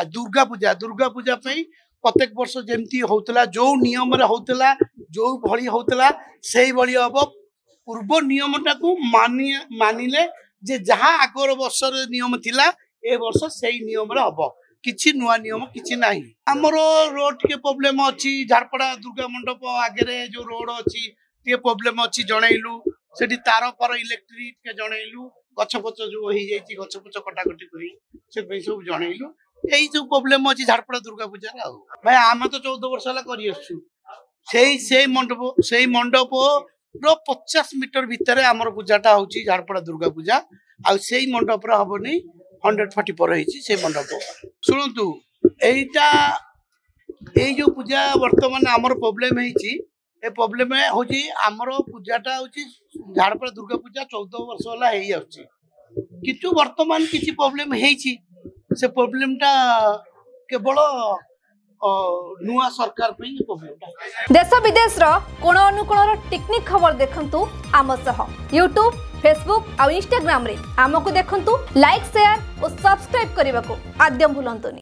दुर्गा पूजा प्रत्येक वर्ष जमती होतला जो नियम रे होतला जो भली होतला सेही भली अब पूर्व नियमटा को मानिले जे जहाँ आगर वर्ष नियम थिला ए वर्ष सेही नियम रे हबो किछि नुआ नियम किछि नाही। हमर रोड के प्रॉब्लम अछि झारपड़ा दुर्गा मंडप आगे जो रोड अछि टे प्रॉब्लम अछि जणैलु सेठी तार पर इलेक्ट्रिक के जणैलु गछ पछ जो हो जाइछि गछ पछ कटाकटी करी से सब जणैलु यही जो प्रॉब्लम अछि झारपड़ा दुर्गा पूजा रा भाई आम तो 14 वर्ष हला करी आसु सेही मंडप रो 50 मीटर भितर आमर पूजाटा होछि झारपड़ा दुर्गा पूजा आ सेही मंडप रा हबनी 140 पर होइछि से मंडप सुनतु एटा एई जो पूजा वर्तमान आमर प्रॉब्लम होइछि ए प्रॉब्लम होछि आमर पूजाटा होछि झारपड़ा दुर्गा पूजा 14 वर्ष हला हेई आछि किछु वर्तमान किछि प्रॉब्लम हेइछि से प्रॉब्लमटा केवल नुआ सरकार पे प्रॉब्लम देश विदेश रो कोण अनुकोण टेक्निक खबर देखंतु आम सह यूट्यूब फेसबुक और इंस्टाग्राम रे आमको देखंतु लाइक शेयर और सब्सक्राइब करने को आद्यम भूलंतुनी।